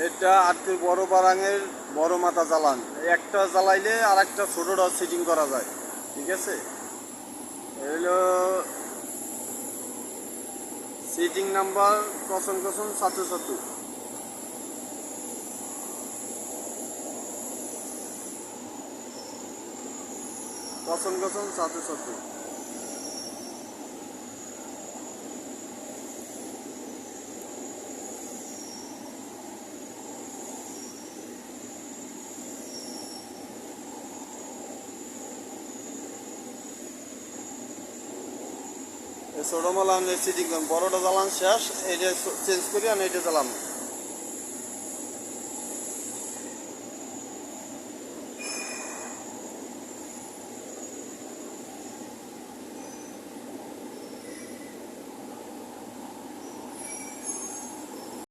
এটা আটকে বড় বারাঙের বড় মাথা জ্বালান, একটা জ্বালাইলে আর একটা ছোটোটা সেটিং করা যায়। ঠিক আছে, হলো সিটিং নাম্বার কসন কসন ৭৭, কসন কসন ৭৭। ছোটো মালান সিটিং করুন, বড়টা জ্বালান শেষ, এটা চেঞ্জ করি আর এটা জ্বালাম।